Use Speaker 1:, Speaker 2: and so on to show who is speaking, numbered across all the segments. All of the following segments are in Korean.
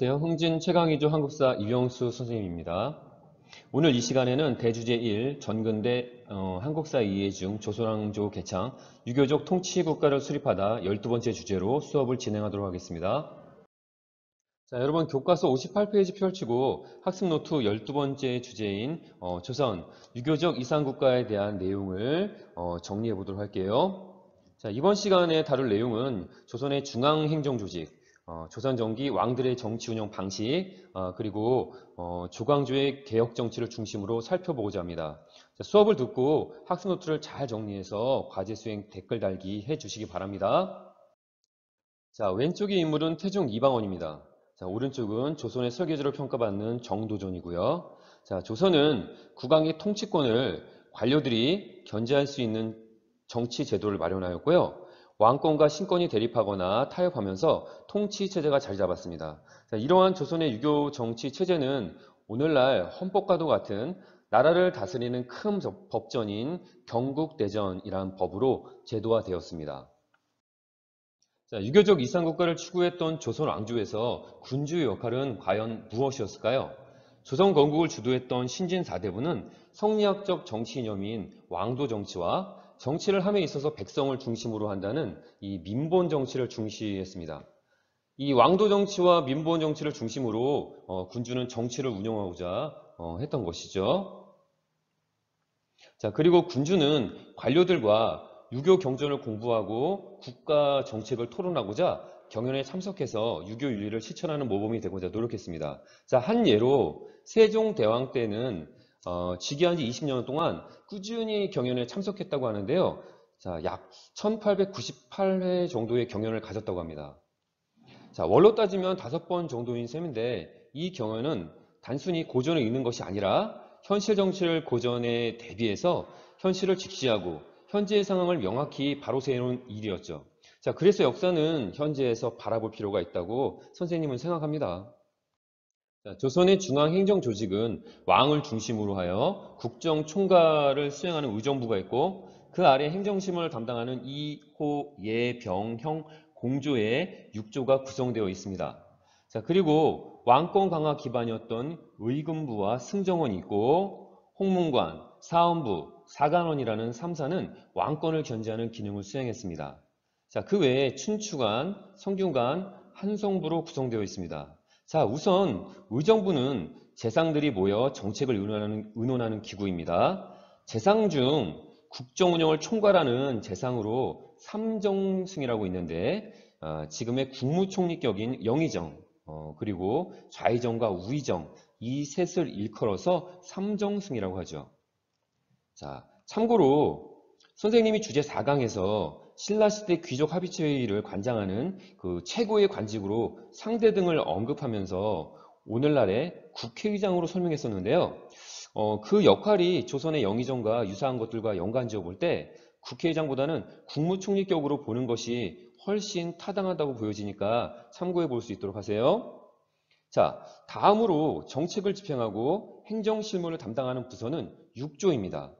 Speaker 1: 안녕하세요. 흥진 최강희조 한국사 이영수 선생님입니다. 오늘 이 시간에는 대주제 1 전근대 한국사 이해 중 조선왕조 개창 유교적 통치국가를 수립하다 12번째 주제로 수업을 진행하도록 하겠습니다. 자, 여러분 교과서 58페이지 펼치고 학습 노트 12번째 주제인 조선 유교적 이상국가에 대한 내용을 정리해 보도록 할게요. 자, 이번 시간에 다룰 내용은 조선의 중앙행정조직, 조선 전기 왕들의 정치 운영 방식, 그리고 조광조의 개혁 정치를 중심으로 살펴보고자 합니다. 자, 수업을 듣고 학습 노트를 잘 정리해서 과제 수행 댓글 달기 해 주시기 바랍니다. 자, 왼쪽의 인물은 태종 이방원입니다. 자, 오른쪽은 조선의 설계도를 평가받는 정도전이고요. 자, 조선은 국왕의 통치권을 관료들이 견제할 수 있는 정치 제도를 마련하였고요. 왕권과 신권이 대립하거나 타협하면서 통치 체제가 자리 잡았습니다. 자, 이러한 조선의 유교 정치 체제는 오늘날 헌법과도 같은 나라를 다스리는 큰 법전인 경국대전이라는 법으로 제도화되었습니다. 자, 유교적 이상국가를 추구했던 조선 왕조에서 군주의 역할은 과연 무엇이었을까요? 조선 건국을 주도했던 신진 4대부는 성리학적 정치 이념인 왕도 정치와 정치를 함에 있어서 백성을 중심으로 한다는 이 민본 정치를 중시했습니다. 이 왕도 정치와 민본 정치를 중심으로 군주는 정치를 운영하고자 했던 것이죠. 자, 그리고 군주는 관료들과 유교 경전을 공부하고 국가 정책을 토론하고자 경연에 참석해서 유교 윤리를 실천하는 모범이 되고자 노력했습니다. 자, 한 예로 세종대왕 때는 즉위한 지 20년 동안 꾸준히 경연에 참석했다고 하는데요. 자, 약 1898회 정도의 경연을 가졌다고 합니다. 자, 월로 따지면 5번 정도인 셈인데 이 경연은 단순히 고전을 읽는 것이 아니라 현실 정치를 고전에 대비해서 현실을 직시하고 현재의 상황을 명확히 바로 세우는 일이었죠. 자, 그래서 역사는 현재에서 바라볼 필요가 있다고 선생님은 생각합니다. 자, 조선의 중앙행정조직은 왕을 중심으로 하여 국정총괄을 수행하는 의정부가 있고 그 아래 행정심을 담당하는 이호, 예, 병, 형, 공조의 6조가 구성되어 있습니다. 자, 그리고 왕권 강화 기반이었던 의금부와 승정원이 있고 홍문관, 사헌부, 사간원이라는 3사는 왕권을 견제하는 기능을 수행했습니다. 자, 그 외에 춘추관, 성균관, 한성부로 구성되어 있습니다. 자, 우선 의정부는 재상들이 모여 정책을 의논하는 기구입니다. 재상 중 국정 운영을 총괄하는 재상으로 삼정승이라고 있는데 지금의 국무총리격인 영의정 그리고 좌의정과 우의정 이 셋을 일컬어서 삼정승이라고 하죠. 자, 참고로 선생님이 주제 4강에서 신라시대 귀족 합의체회의를 관장하는 그 최고의 관직으로 상대 등을 언급하면서 오늘날의 국회의장으로 설명했었는데요. 그 역할이 조선의 영의정과 유사한 것들과 연관지어 볼 때 국회의장보다는 국무총리격으로 보는 것이 훨씬 타당하다고 보여지니까 참고해 볼 수 있도록 하세요. 자, 다음으로 정책을 집행하고 행정실무를 담당하는 부서는 6조입니다.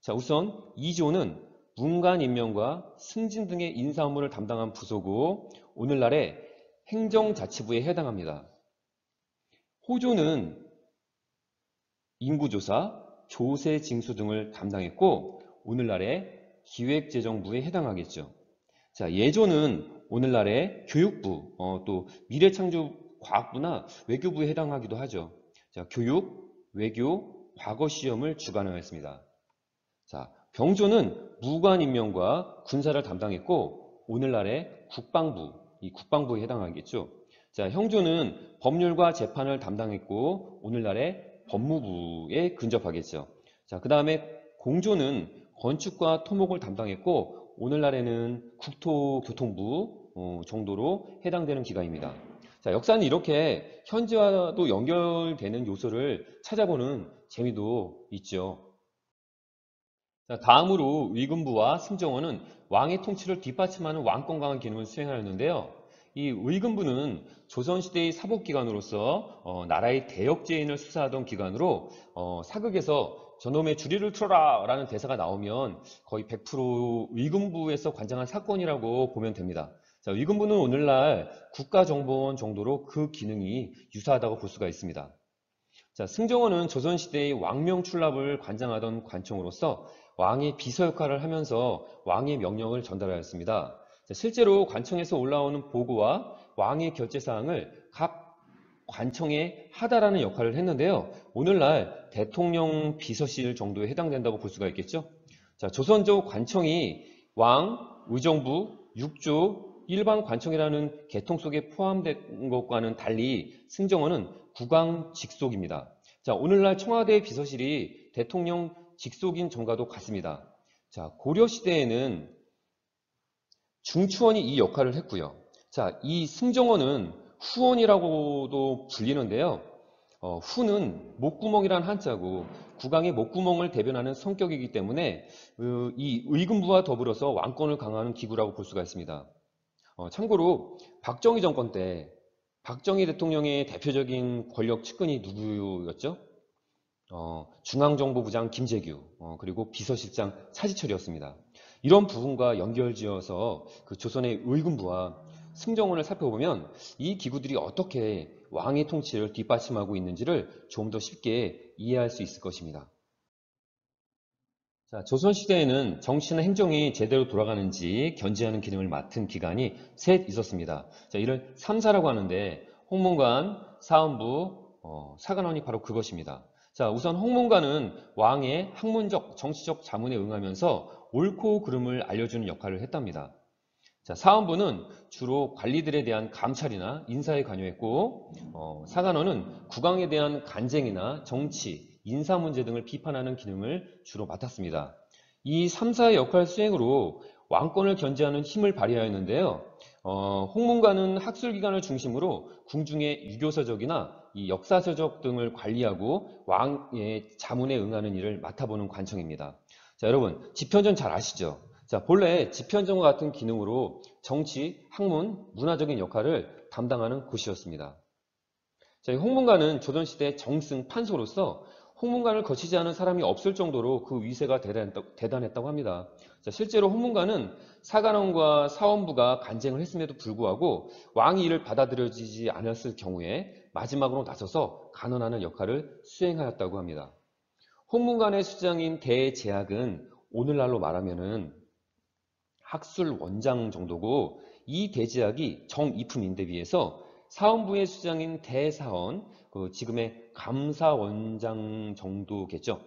Speaker 1: 자, 우선 2조는 문관 임명과 승진 등의 인사 업무를 담당한 부서고 오늘날의 행정자치부에 해당합니다. 호조는 인구조사, 조세 징수 등을 담당했고 오늘날의 기획재정부에 해당하겠죠. 자, 예조는 오늘날의 교육부, 또 미래창조과학부나 외교부에 해당하기도 하죠. 자, 교육, 외교, 과거시험을 주관하였습니다. 자, 병조는 무관 임명과 군사를 담당했고 오늘날의 국방부, 이 국방부에 해당하겠죠. 자, 형조는 법률과 재판을 담당했고 오늘날의 법무부에 근접하겠죠. 자, 그 다음에 공조는 건축과 토목을 담당했고 오늘날에는 국토교통부 정도로 해당되는 기관입니다. 자, 역사는 이렇게 현재와도 연결되는 요소를 찾아보는 재미도 있죠. 자, 다음으로 의금부와 승정원은 왕의 통치를 뒷받침하는 왕권 강화 기능을 수행하였는데요. 이 의금부는 조선시대의 사법기관으로서 나라의 대역죄인을 수사하던 기관으로 사극에서 저놈의 주리를 틀어라 라는 대사가 나오면 거의 100% 의금부에서 관장한 사건이라고 보면 됩니다. 자, 위금부는 오늘날 국가정보원 정도로 그 기능이 유사하다고 볼 수가 있습니다. 자, 승정원은 조선시대의 왕명출납을 관장하던 관청으로서 왕의 비서 역할을 하면서 왕의 명령을 전달하였습니다. 자, 실제로 관청에서 올라오는 보고와 왕의 결재사항을 각 관청에 하다라는 역할을 했는데요. 오늘날 대통령 비서실 정도에 해당된다고 볼 수가 있겠죠. 자, 조선조 관청이 왕, 의정부, 육조, 일반 관청이라는 계통 속에 포함된 것과는 달리 승정원은 국왕 직속입니다. 자, 오늘날 청와대 비서실이 대통령 직속인 전과도 같습니다. 자, 고려시대에는 중추원이 이 역할을 했고요. 자, 이 승정원은 후원이라고도 불리는데요. 후는 목구멍이란 한자고 국왕의 목구멍을 대변하는 성격이기 때문에 이 의금부와 더불어서 왕권을 강화하는 기구라고 볼 수가 있습니다. 참고로 박정희 정권 때 박정희 대통령의 대표적인 권력 측근이 누구였죠? 중앙정보부장 김재규, 그리고 비서실장 차지철이었습니다. 이런 부분과 연결지어서 그 조선의 의금부와 승정원을 살펴보면 이 기구들이 어떻게 왕의 통치를 뒷받침하고 있는지를 좀 더 쉽게 이해할 수 있을 것입니다. 자, 조선시대에는 정치나 행정이 제대로 돌아가는지 견제하는 기능을 맡은 기관이 셋 있었습니다. 자, 이를 3사라고 하는데 홍문관, 사헌부, 사관원이 바로 그것입니다. 자, 우선 홍문관은 왕의 학문적, 정치적 자문에 응하면서 옳고 그름을 알려주는 역할을 했답니다. 자, 사헌부는 주로 관리들에 대한 감찰이나 인사에 관여했고, 사관원은 국왕에 대한 간쟁이나 정치, 인사 문제 등을 비판하는 기능을 주로 맡았습니다. 이 3사의 역할 수행으로 왕권을 견제하는 힘을 발휘하였는데요. 홍문관은 학술기관을 중심으로 궁중의 유교서적이나 이 역사서적 등을 관리하고 왕의 자문에 응하는 일을 맡아보는 관청입니다. 자, 여러분, 집현전 잘 아시죠? 자, 본래 집현전과 같은 기능으로 정치, 학문, 문화적인 역할을 담당하는 곳이었습니다. 자, 홍문관은 조선시대 정승 판소로서 홍문관을 거치지 않은 사람이 없을 정도로 그 위세가 대단했다고 합니다. 자, 실제로 홍문관은 사관원과 사원부가 간쟁을 했음에도 불구하고 왕이 이를 받아들여지지 않았을 경우에 마지막으로 나서서 간언하는 역할을 수행하였다고 합니다. 홍문관의 수장인 대제학은 오늘날로 말하면은 학술 원장 정도고 이 대제학이 정이품인데 비해서 사헌부의 수장인 대사헌, 지금의 감사원장 정도겠죠.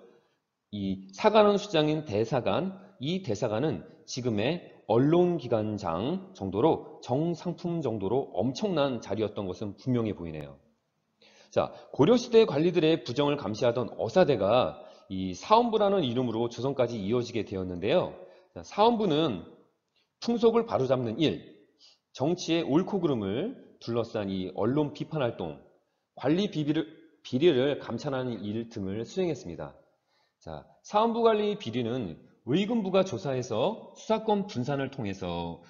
Speaker 1: 이 사관원 수장인 대사관, 이 대사관은 지금의 언론기관장 정도로 정상품 정도로 엄청난 자리였던 것은 분명해 보이네요. 자, 고려시대 관리들의 부정을 감시하던 어사대가 이 사헌부라는 이름으로 조선까지 이어지게 되었는데요. 자, 사헌부는 풍속을 바로잡는 일, 정치의 옳고 그름을 둘러싼 이 언론 비판 활동, 관리 비리를 감찰하는 일 등을 수행했습니다. 자, 사헌부 관리 비리는 의금부가 조사해서 수사권 분산을 통해서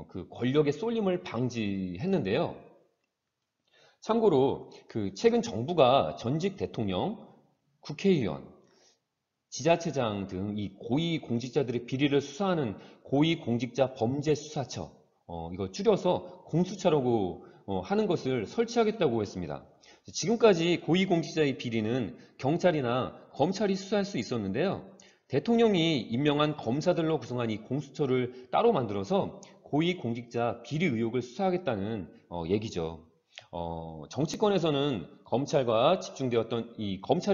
Speaker 1: 그 권력의 쏠림을 방지했는데요. 참고로 그 최근 정부가 전직 대통령, 국회의원, 지자체장 등 이 고위공직자들의 비리를 수사하는 고위공직자 범죄수사처, 이거 줄여서 공수처라고 하는 것을 설치하겠다고 했습니다. 지금까지 고위공직자의 비리는 경찰이나 검찰이 수사할 수 있었는데요. 대통령이 임명한 검사들로 구성한 이 공수처를 따로 만들어서 고위공직자 비리 의혹을 수사하겠다는 얘기죠. 정치권에서는 검찰에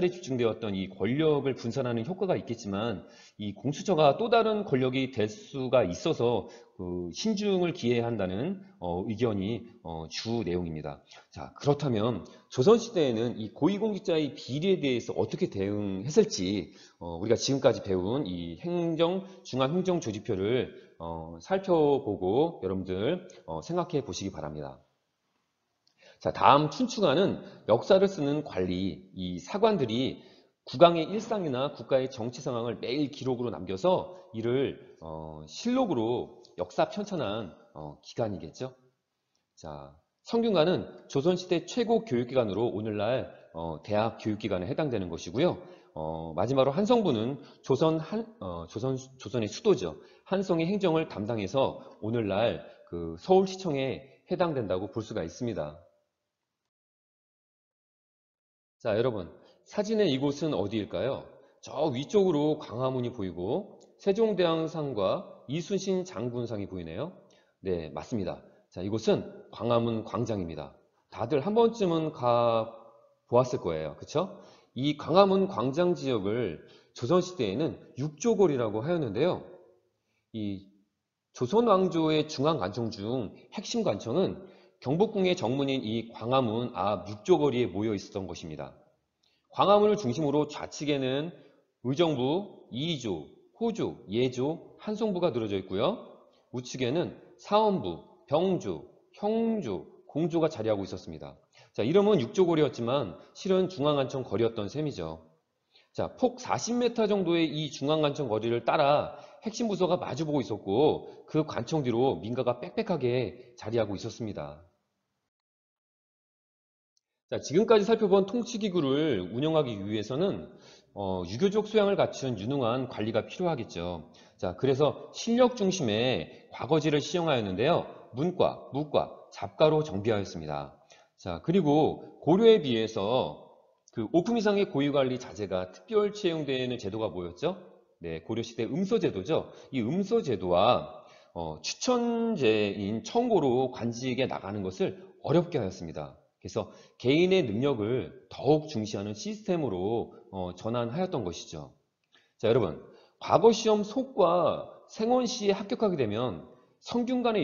Speaker 1: 집중되었던 이 권력을 분산하는 효과가 있겠지만 이 공수처가 또 다른 권력이 될 수가 있어서 신중을 기해야 한다는 의견이 주 내용입니다. 자, 그렇다면 조선시대에는 이 고위공직자의 비리에 대해서 어떻게 대응했을지 우리가 지금까지 배운 이 중앙행정조직표를 살펴보고 여러분들 생각해 보시기 바랍니다. 자, 다음 춘추관은 역사를 쓰는 관리, 이 사관들이 국왕의 일상이나 국가의 정치 상황을 매일 기록으로 남겨서 이를 실록으로 역사 편찬한 기관이겠죠. 자, 성균관은 조선시대 최고 교육기관으로 오늘날 대학 교육기관에 해당되는 것이고요. 마지막으로 한성부는 조선의 수도죠. 한성의 행정을 담당해서 오늘날 그 서울시청에 해당된다고 볼 수가 있습니다. 자, 여러분, 사진의 이곳은 어디일까요? 저 위쪽으로 광화문이 보이고 세종대왕상과 이순신 장군상이 보이네요. 네, 맞습니다. 자, 이곳은 광화문 광장입니다. 다들 한 번쯤은 가 보았을 거예요. 그쵸? 이 광화문 광장 지역을 조선시대에는 육조거리라고 하였는데요. 이 조선 왕조의 중앙 관청 중 핵심 관청은 경복궁의 정문인 이 광화문 앞 육조거리에 모여 있었던 것입니다. 광화문을 중심으로 좌측에는 의정부, 이조, 호조, 예조, 한송부가 늘어져 있고요. 우측에는 사원부, 병조, 형조, 공조가 자리하고 있었습니다. 자, 이름은 육조거리였지만 실은 중앙관청 거리였던 셈이죠. 자, 폭 40m 정도의 이 중앙관청 거리를 따라 핵심 부서가 마주보고 있었고 그 관청 뒤로 민가가 빽빽하게 자리하고 있었습니다. 자, 지금까지 살펴본 통치기구를 운영하기 위해서는 유교적 소양을 갖춘 유능한 관리가 필요하겠죠. 자, 그래서 실력 중심의 과거지를 시행하였는데요. 문과, 무과, 잡과로 정비하였습니다. 자, 그리고 고려에 비해서 그 5품 이상의 고위관리 자제가 특별 채용되는 제도가 뭐였죠? 네, 고려시대 음서제도죠. 이 음서제도와 추천제인 청고로 관직에 나가는 것을 어렵게 하였습니다. 그래서 개인의 능력을 더욱 중시하는 시스템으로 전환하였던 것이죠. 자, 여러분, 과거 시험 속과 생원시에 합격하게 되면 성균관에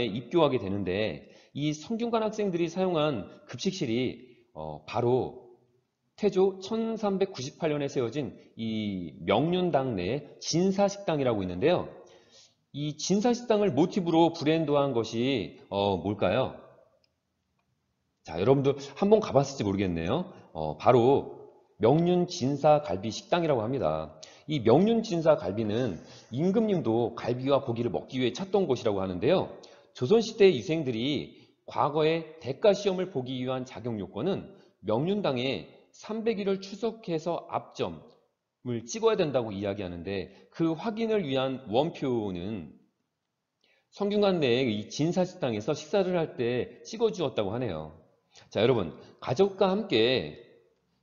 Speaker 1: 입교하게 되는데 이 성균관 학생들이 사용한 급식실이 바로 태조 1398년에 세워진 이 명륜당 내 진사식당이라고 있는데요. 이 진사식당을 모티브로 브랜드화한 것이 뭘까요? 자, 여러분들 한번 가봤을지 모르겠네요. 바로 명륜 진사 갈비 식당이라고 합니다. 이 명륜 진사 갈비는 임금님도 갈비와 고기를 먹기 위해 찾던 곳이라고 하는데요. 조선시대 유생들이 과거의 대가 시험을 보기 위한 자격 요건은 명륜당에 300일을 추석해서 앞점을 찍어야 된다고 이야기하는데 그 확인을 위한 원표는 성균관 내의 이 진사식당에서 식사를 할 때 찍어주었다고 하네요. 자, 여러분, 가족과 함께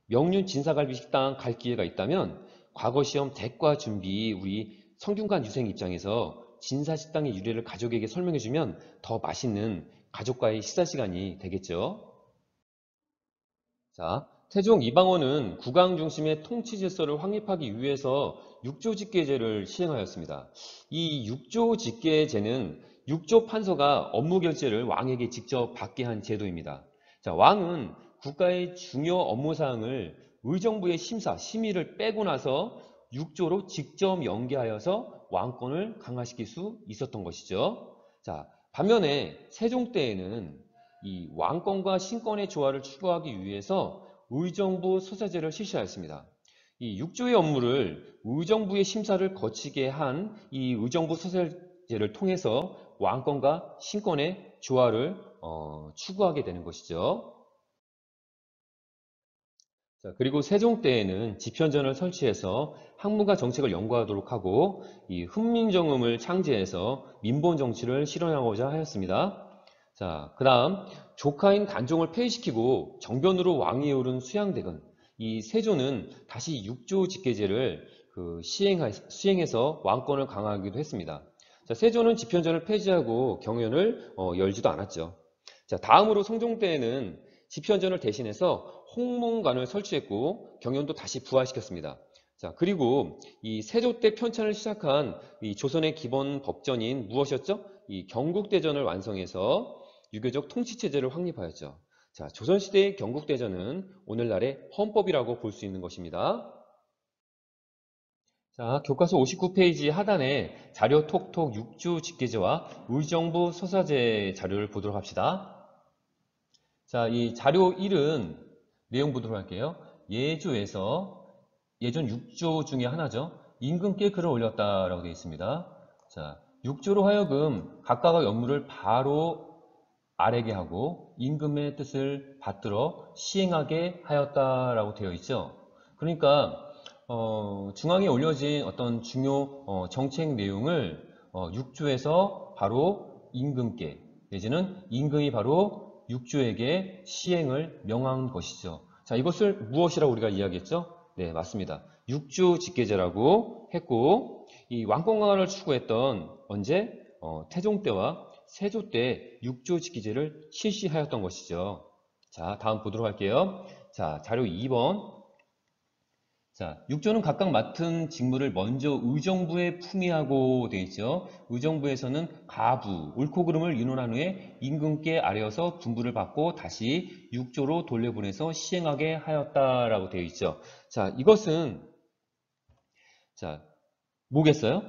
Speaker 1: 명륜 진사갈비 식당 갈 기회가 있다면 과거 시험 대과 준비 우리 성균관 유생 입장에서 진사식당의 유래를 가족에게 설명해주면 더 맛있는 가족과의 식사 시간이 되겠죠. 자, 태종 이방원은 국왕 중심의 통치 질서를 확립하기 위해서 육조직계제를 시행하였습니다. 이 육조직계제는 육조 판서가 업무 결제를 왕에게 직접 받게 한 제도입니다. 자, 왕은 국가의 중요 업무 사항을 의정부의 심사, 심의를 빼고 나서 육조로 직접 연계하여서 왕권을 강화시킬 수 있었던 것이죠. 자, 반면에 세종 때에는 이 왕권과 신권의 조화를 추구하기 위해서 의정부 소사제를 실시하였습니다. 이 육조의 업무를 의정부의 심사를 거치게 한 이 의정부 소사제를 통해서 왕권과 신권의 조화를 추구하게 되는 것이죠. 자, 그리고 세종 때에는 집현전을 설치해서 학문과 정책을 연구하도록 하고 이 훈민정음을 창제해서 민본 정치를 실현하고자 하였습니다. 자, 그 다음 조카인 단종을 폐위시키고 정변으로 왕위에 오른 수양대군 이 세조는 다시 육조 직계제를 시행해서 왕권을 강화하기도 했습니다. 자, 세조는 집현전을 폐지하고 경연을 열지도 않았죠. 자, 다음으로 성종 때에는 집현전을 대신해서 홍문관을 설치했고 경연도 다시 부활시켰습니다. 자, 그리고 이 세조 때 편찬을 시작한 이 조선의 기본 법전인 무엇이었죠? 이 경국대전을 완성해서 유교적 통치체제를 확립하였죠. 자, 조선시대의 경국대전은 오늘날의 헌법이라고 볼 수 있는 것입니다. 자, 교과서 59페이지 하단에 자료 톡톡 6조 직계제와 의정부 소사제 자료를 보도록 합시다. 자, 이 자료 1은 내용 보도록 할게요. 예조에서 예전 6조 중에 하나죠. 임금께 글을 올렸다라고 되어 있습니다. 자, 6조로 하여금 각각의 업무를 바로 아래게 하고 임금의 뜻을 받들어 시행하게 하였다라고 되어 있죠. 그러니까 중앙에 올려진 어떤 중요 정책 내용을 육조에서 바로 임금께 내지는 임금이 바로 육조에게 시행을 명한 것이죠. 자, 이것을 무엇이라고 우리가 이야기했죠? 네, 맞습니다. 육조 직계제라고 했고, 이 왕권 강화를 추구했던 언제? 태종 때와 세조 때 육조 직계제를 실시하였던 것이죠. 자, 다음 보도록 할게요. 자, 자료 2번. 자, 육조는 각각 맡은 직무를 먼저 의정부에 품위하고 되어 있죠. 의정부에서는 가부, 옳고 그름을 의논한 후에 임금께 아뢰어서 분부를 받고 다시 육조로 돌려보내서 시행하게 하였다라고 되어 있죠. 자, 이것은 자, 뭐겠어요?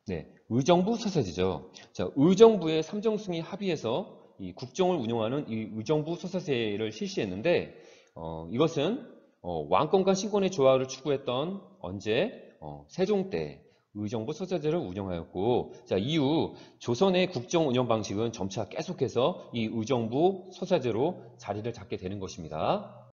Speaker 1: 네, 의정부 소세지죠. 자, 의정부의 삼정승이 합의해서 이 국정을 운영하는 이 의정부 소세제를 실시했는데, 이것은 왕권과 신권의 조화를 추구했던 언제? 세종 때 의정부 소세제를 운영하였고, 자, 이후 조선의 국정 운영 방식은 점차 계속해서 이 의정부 소세제로 자리를 잡게 되는 것입니다.